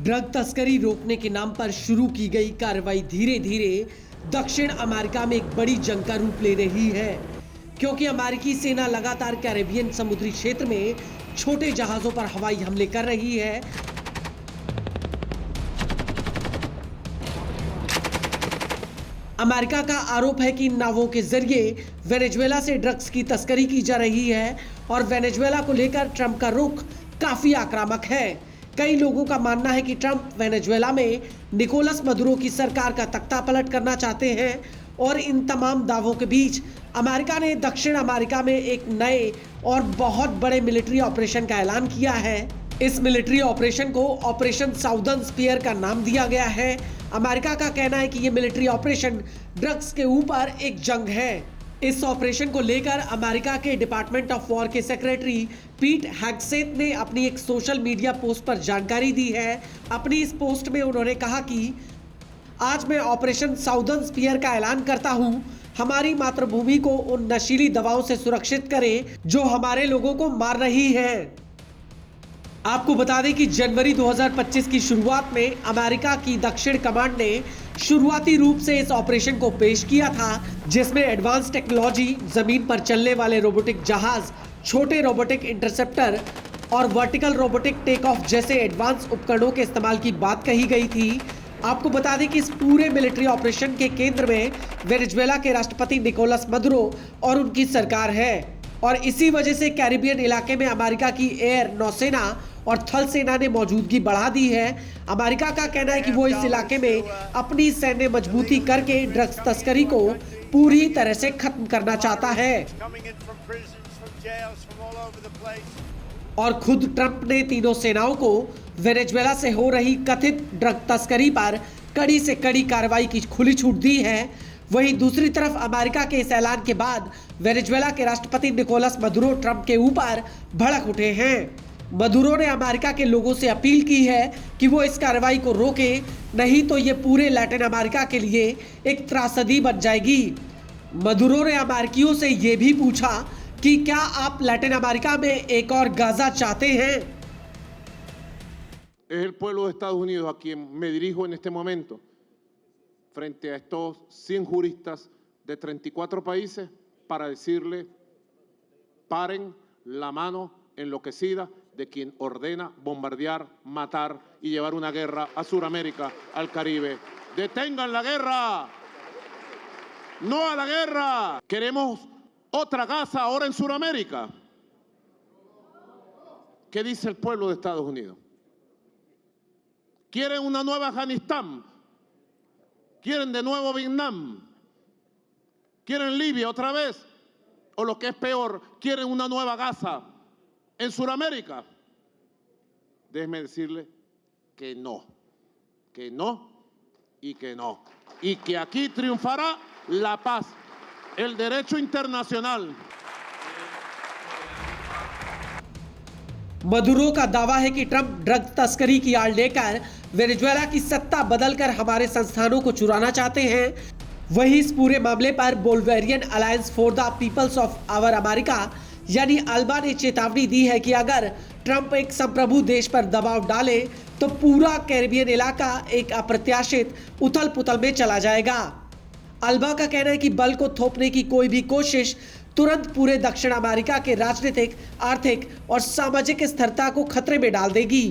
Drug तस्करी रोकने के नाम पर शुरू की गई कार्रवाई धीरे धीरे दक्षिण अमेरिका में एक बड़ी जंग का रूप ले रही है, क्योंकि अमेरिकी सेना लगातार कैरेबियन समुद्री क्षेत्र में छोटे जहाजों पर हवाई हमले कर रही है। अमेरिका का आरोप है कि इन नावों के जरिए वेनेजुएला से ड्रग्स की तस्करी की जा रही है और वेनेजुएला को लेकर ट्रंप का रुख काफी आक्रामक है। कई लोगों का मानना है कि ट्रंप वेनेजुएला में निकोलस मदुरो की सरकार का तख्ता पलट करना चाहते हैं और इन तमाम दावों के बीच अमेरिका ने दक्षिण अमेरिका में एक नए और बहुत बड़े मिलिट्री ऑपरेशन का ऐलान किया है। इस मिलिट्री ऑपरेशन को ऑपरेशन साउदर्न स्फीयर का नाम दिया गया है। अमेरिका का कहना है कि यह मिलिट्री ऑपरेशन ड्रग्स के ऊपर एक जंग है। इस ऑपरेशन को लेकर अमेरिका के डिपार्टमेंट ऑफ वॉर के सेक्रेटरी पीट हेग्सेथ ने अपनी एक सोशल मीडिया पोस्ट पर जानकारी दी है। अपनी इस पोस्ट में उन्होंने कहा कि आज मैं ऑपरेशन साउदर्न स्फीयर का ऐलान करता हूं। हमारी मातृभूमि को उन नशीली दवाओं से सुरक्षित करें जो हमारे लोगों को मार रही हैं। आपको बता दें कि जनवरी 2025 की शुरुआत में अमेरिका की दक्षिण कमांड ने शुरुआती रूप से इस ऑपरेशन को पेश किया था, जिसमें एडवांस टेक्नोलॉजी, जमीन पर चलने वाले रोबोटिक जहाज, छोटे रोबोटिक इंटरसेप्टर और वर्टिकल रोबोटिक टेक ऑफ जैसे एडवांस उपकरणों के इस्तेमाल की बात कही गई थी। आपको बता दें कि इस पूरे मिलिट्री ऑपरेशन के केंद्र में वेनेजुएला के राष्ट्रपति निकोलस मदुरो और उनकी सरकार है और इसी वजह से कैरिबियन इलाके में अमेरिका की एयर, नौसेना और थल सेना ने मौजूदगी बढ़ा दी है। अमेरिका का कहना है कि वो इस इलाके में अपनी सैन्य मजबूती करके ड्रग्स तस्करी को पूरी तरह से खत्म करना चाहता है। और खुद ट्रंप ने तीनों सेनाओं को वेनेजुएला से हो रही कथित ड्रग तस्करी पर कड़ी से कड़ी कार्रवाई की खुली छूट दी है। वहीं दूसरी तरफ अमेरिका के इस ऐलान के बाद वेनेजुएला के राष्ट्रपति निकोलस मदुरो ट्रंप के ऊपर भड़क उठे हैं। मदुरो ने अमेरिका के लोगों से अपील की है कि वो इस कार्रवाई को रोके, नहीं तो ये पूरे लैटिन अमेरिका के लिए एक त्रासदी बन जाएगी। मदुरो ने अमेरिकियों से ये भी पूछा कि क्या आप लैटिन अमेरिका में एक और गाजा चाहते हैं। Es el pueblo de Estados Unidos a quien me dirijo en este momento frente a estos 100 juristas de 34 países para decirle: paren la mano enloquecida de quien ordena bombardear, matar y llevar una guerra a Sudamérica, al Caribe. ¡Detengan la guerra! ¡No a la guerra! ¿Queremos otra Gaza ahora en Sudamérica? ¿Qué dice el pueblo de Estados Unidos? ¿Quieren una nueva Afganistán? ¿Quieren de nuevo Vietnam? ¿Quieren Libia otra vez? O lo que es peor, ¿quieren una nueva Gaza en Sudamérica? Déjeme decirle que no y que no. Y que aquí triunfará la paz, el derecho internacional. Maduro का दावा है कि Trump drug तस्करी की आड़ लेकर Venezuela की सत्ता बदलकर हमारे संस्थानों को चुराना चाहते हैं। वहीं इस पूरे मामले पर Bolivarian alliance for the peoples of our America यानी अल्बा ने चेतावनी दी है कि अगर ट्रंप एक संप्रभु देश पर दबाव डाले तो पूरा कैरिबियन इलाका एक अप्रत्याशित उथल पुथल में चला जाएगा। अल्बा का कहना है कि बल को थोपने की कोई भी कोशिश तुरंत पूरे दक्षिण अमेरिका के राजनीतिक, आर्थिक और सामाजिक स्थिरता को खतरे में डाल देगी।